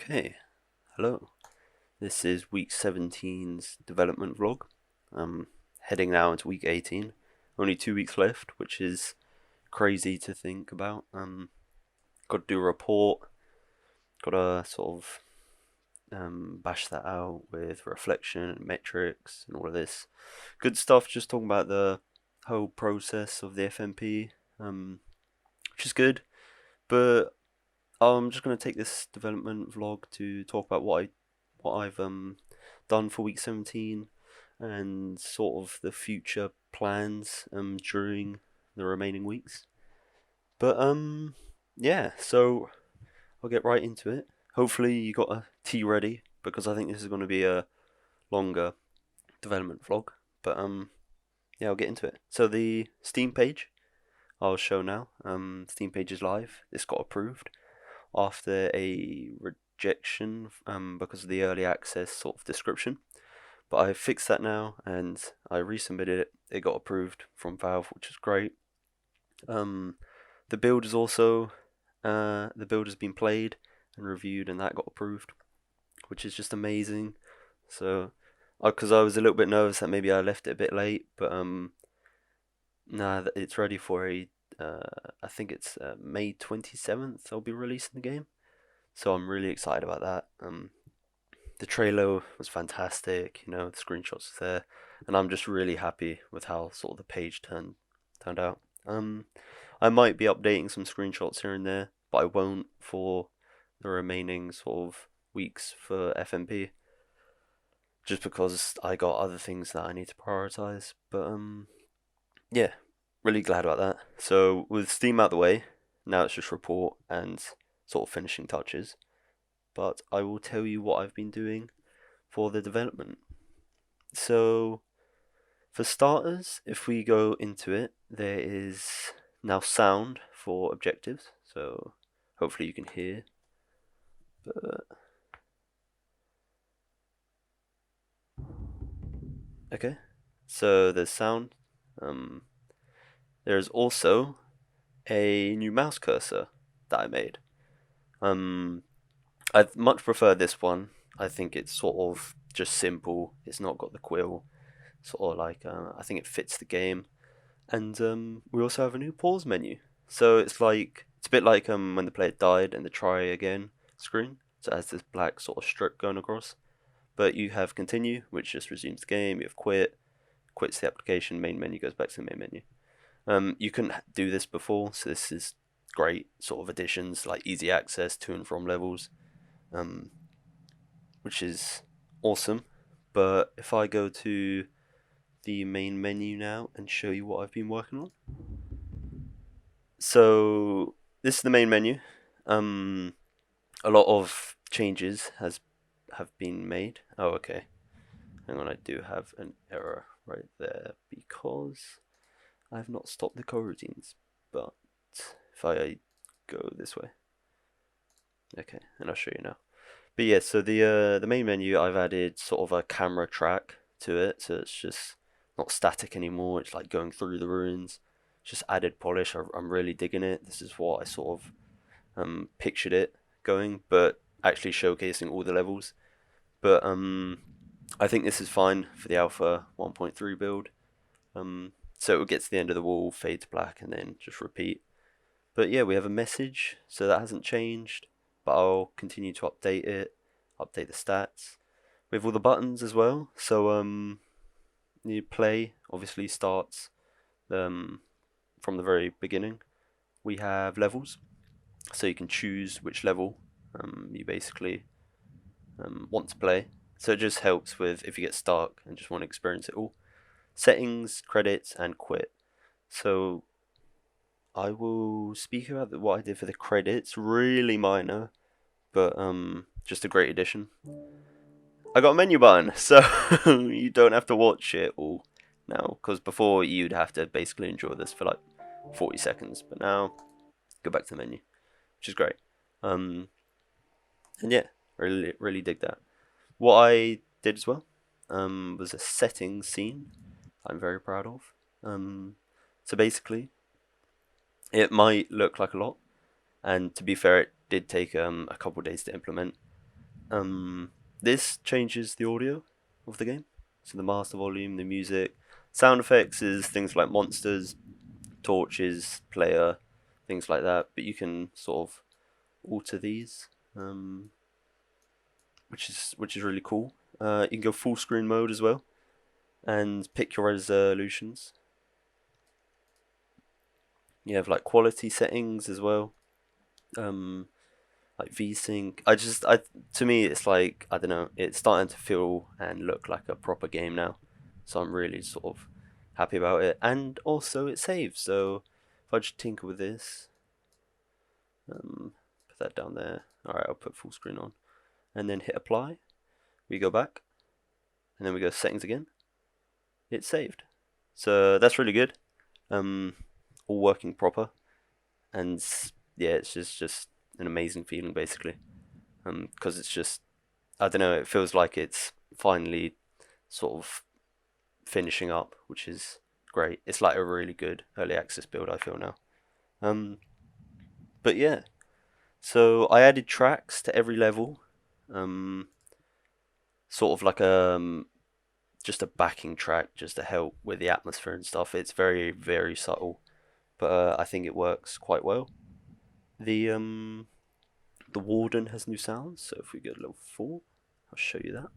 Okay, hello. This is week 17's development vlog. I'm heading now into week 18. Only 2 weeks left, which is crazy to think about. Got to do a report. Got to sort of bash that out with reflection and metrics and all of this good stuff. Just talking about the whole process of the FMP, which is good. But I'm just going to take this development vlog to talk about what I've done for week 17 and sort of the future plans during the remaining weeks. But yeah, so I'll get right into it. Hopefully you got a tea ready because I think this is going to be a longer development vlog. But yeah, I'll get into it. So the Steam page I'll show now. Steam page is live. This got approved after a rejection because of the early access sort of description. But I fixed that now and I resubmitted it. It got approved from Valve, which is great. The build is also the build has been played and reviewed, and that got approved, which is just amazing. So, because I was a little bit nervous that maybe I left it a bit late, but nah, it's ready for a. I think it's May 27th. I'll be releasing the game, so I'm really excited about that. The trailer was fantastic, you know, the screenshots there, and I'm just really happy with how sort of the page turned out. I might be updating some screenshots here and there, but I won't for the remaining sort of weeks for FMP, just because I got other things that I need to prioritize. But yeah, really glad about that. So with Steam out the way, now it's just report and sort of finishing touches. But I will tell you what I've been doing for the development. So, for starters, if we go into it, there is now sound for objectives. So, hopefully you can hear. But, okay. So there's sound. Um, there's also a new mouse cursor that I made. I much prefer this one. I think it's sort of just simple. It's not got the quill. Sort of like I think it fits the game. And we also have a new pause menu. So it's a bit like when the player died and the try again screen. So it has this black sort of strip going across. But you have continue, which just resumes the game. You have quit, quits the application. Main menu goes back to the main menu. You couldn't do this before, so this is great sort of additions like easy access to and from levels, um, which is awesome. But if I go to the main menu now and show you what I've been working on. So this is the main menu. A lot of changes have been made. Oh, okay. Hang on, I do have an error right there because I have not stopped the coroutines. But if I go this way, okay, and I'll show you now. But yeah, so the main menu, I've added sort of a camera track to it, so it's just not static anymore. It's like going through the ruins. Just added polish. I'm really digging it. This is what I sort of pictured it going, but actually showcasing all the levels. But I think this is fine for the Alpha 1.3 build. So it will get to the end of the wall, fade to black, and then just repeat. But yeah, we have a message, so that hasn't changed. But I'll continue to update it, update the stats. We have all the buttons as well. So you play obviously starts from the very beginning. We have levels, so you can choose which level you basically want to play. So it just helps with if you get stuck and just want to experience it all. Settings, credits, and quit. So I will speak about what I did for the credits. Really minor, but just a great addition. I got a menu button, so you don't have to watch it all now. Because before you'd have to basically enjoy this for like 40 seconds, but now go back to the menu, which is great. And yeah, really dig that. What I did as well was a settings scene I'm very proud of. So basically, it might look like a lot, and to be fair, it did take a couple of days to implement. This changes the audio of the game. So the master volume, the music, sound effects is things like monsters, torches, player, things like that. But you can sort of alter these, which is really cool. You can go full screen mode as well, and pick your resolutions. You have like quality settings as well, like VSync. To me, it's like, I don't know, it's starting to feel and look like a proper game now. So I'm really sort of happy about it, and also it saves. So if I just tinker with this, put that down there. All right, I'll put full screen on, and then hit apply. We go back, and then we go settings again. It's saved. So that's really good. All working proper, and yeah, it's just an amazing feeling basically. Because it's just, I don't know, it feels like it's finally sort of finishing up, which is great. It's like a really good early access build, I feel now. But yeah, so I added tracks to every level, sort of like just a backing track just to help with the atmosphere and stuff. It's very, very subtle, but I think it works quite well. The warden has new sounds, so if we go to level 4, I'll show you that.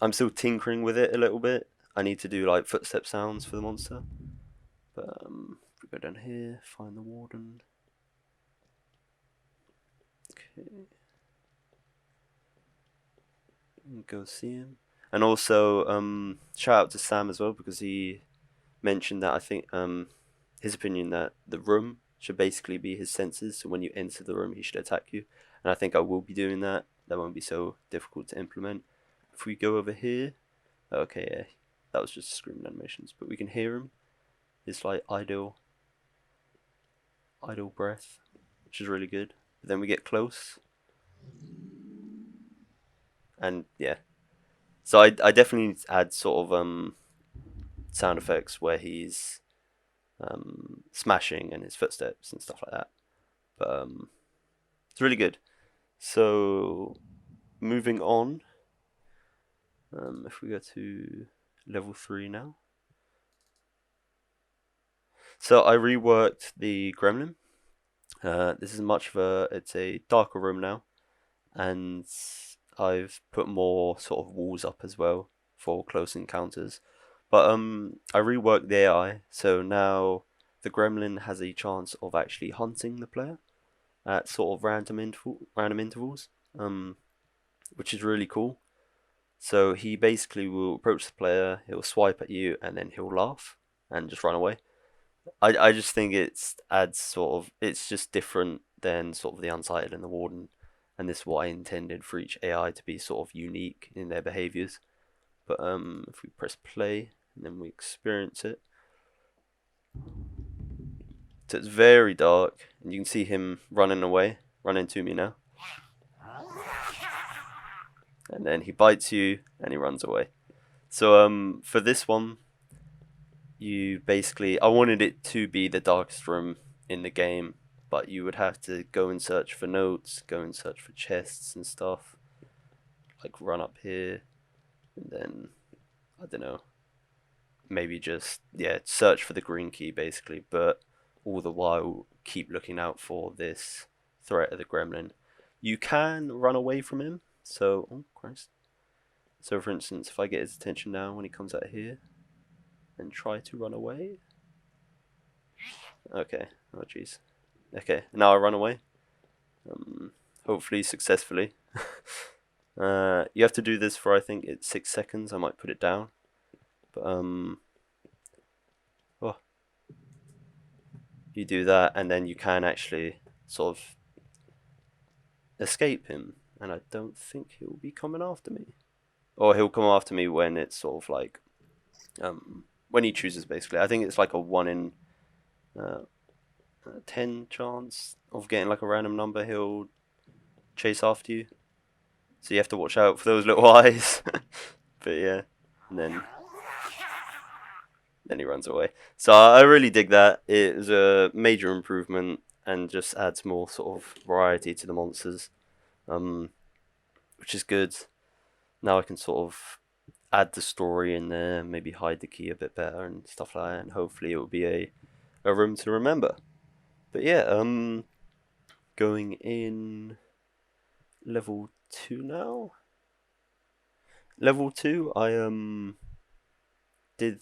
I'm still tinkering with it a little bit. I need to do like footstep sounds for the monster. But if we go down here, find the warden. Okay. Go see him. And also, shout out to Sam as well, because he mentioned that I think his opinion that the room should basically be his senses. So when you enter the room, he should attack you. And I think I will be doing that. That won't be so difficult to implement. If we go over here, okay, yeah, that was just screaming animations, but we can hear him. It's like idle breath, which is really good. But then we get close, and yeah. So I definitely need to add sort of sound effects where he's smashing and his footsteps and stuff like that. But it's really good. So moving on, if we go to level 3 now. So I reworked the gremlin. This is it's a darker room now, and I've put more sort of walls up as well for close encounters. But I reworked the AI, so now the gremlin has a chance of actually hunting the player at sort of random intervals, which is really cool. So he basically will approach the player, he'll swipe at you, and then he'll laugh and just run away. I just think it's just different than sort of the Unsighted and the Warden, and this is what I intended for each AI to be sort of unique in their behaviors. But if we press play and then we experience it, so it's very dark, and you can see him running to me now, and then he bites you and he runs away. So for this one, I wanted it to be the darkest room in the game, but you would have to go and search for notes, go and search for chests and stuff, like run up here, and then, I don't know, maybe just, yeah, search for the green key basically, but all the while keep looking out for this threat of the gremlin. You can run away from him, so, oh Christ. So for instance, if I get his attention now when he comes out here, and try to run away. Okay, oh jeez. Okay, now I run away. Hopefully successfully. You have to do this for, I think it's 6 seconds. I might put it down. But oh. You do that, and then you can actually sort of escape him. And I don't think he'll be coming after me. Or he'll come after me when it's sort of like when he chooses, basically. I think it's like a 1 in 10 chance of getting like a random number. He'll chase after you, so you have to watch out for those little eyes. But yeah, and then he runs away. So I really dig that. It was a major improvement and just adds more sort of variety to the monsters. which is good. Now I can sort of add the story in there, maybe hide the key a bit better and stuff like that, and hopefully it will be a room to remember. But yeah, going in level 2 now. Level 2, I added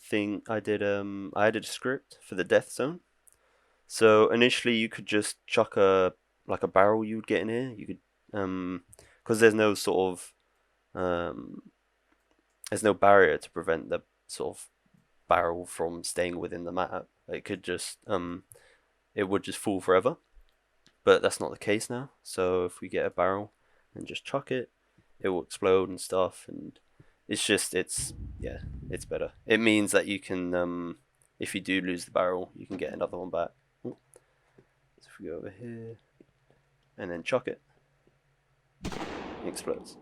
a script for the death zone. So initially you could just chuck a barrel you would get in here. You could because there's no sort of there's no barrier to prevent the sort of barrel from staying within the map. It could just it would just fall forever. But that's not the case now. So if we get a barrel and just chuck it, it will explode and stuff, and it's better. It means that you can if you do lose the barrel, you can get another one back. So if we go over here and then chuck it, it explodes.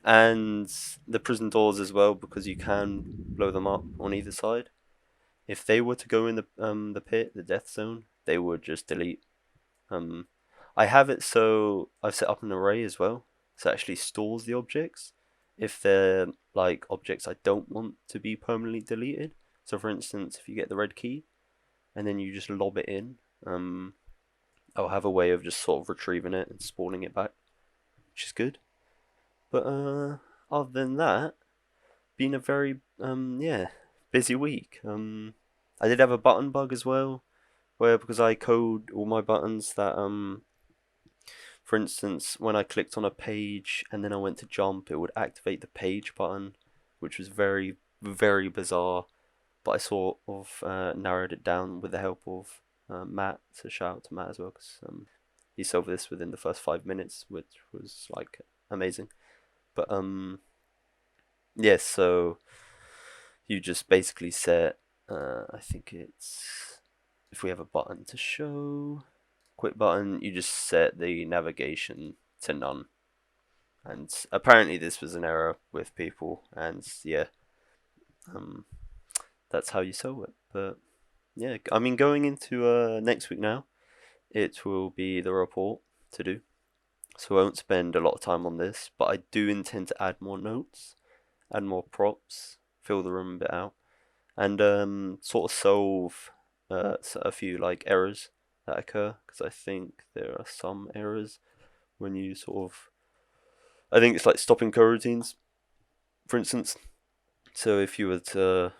And the prison doors as well, because you can blow them up on either side. If they were to go in the pit, the death zone, they would just delete. Um, I have it so I've set up an array as well, so it actually stores the objects if they're like objects I don't want to be permanently deleted. So for instance, if you get the red key and then you just lob it in, I'll have a way of just sort of retrieving it and spawning it back, which is good. But other than that, been a very busy week. I did have a button bug as well, where because I code all my buttons that for instance, when I clicked on a page and then I went to jump, it would activate the page button, which was very, very bizarre. But I sort of narrowed it down with the help of Matt. So shout out to Matt as well, because he solved this within the first 5 minutes, which was like amazing. But yes, so you just basically set, I think it's, if we have a button to show, quit button, you just set the navigation to none. And apparently this was an error with people, and yeah, that's how you solve it. But yeah, I mean, going into next week now, it will be the report to do. So I won't spend a lot of time on this, but I do intend to add more notes, add more props, fill the room a bit out, and sort of solve a few like errors that occur, because I think there are some errors when you sort of, I think it's like stopping coroutines, for instance. So if you were to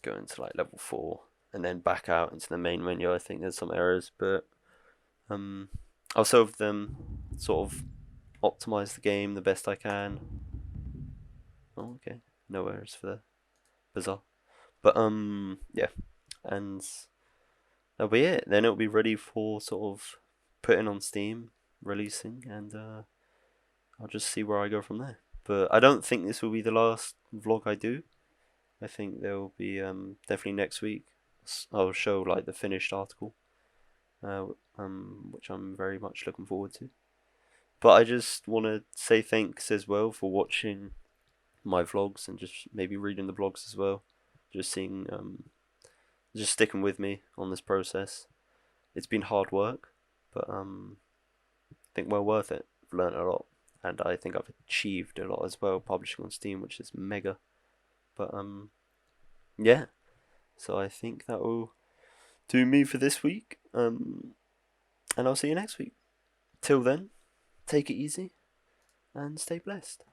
go into like level 4 and then back out into the main menu, I think there's some errors, but I'll solve them, sort of optimize the game the best I can. Oh, okay, no errors for the bizarre. But yeah, and that'll be it. Then it'll be ready for sort of putting on Steam, releasing, and I'll just see where I go from there. But I don't think this will be the last vlog I do. I think there will be definitely next week. I'll show like the finished article, which I'm very much looking forward to. But I just want to say thanks as well for watching my vlogs and just maybe reading the blogs as well. Just seeing, just sticking with me on this process. It's been hard work, but I think well worth it. I've learned a lot, and I think I've achieved a lot as well, publishing on Steam, which is mega. But yeah. So I think that will do me for this week. And I'll see you next week. Till then, take it easy and stay blessed.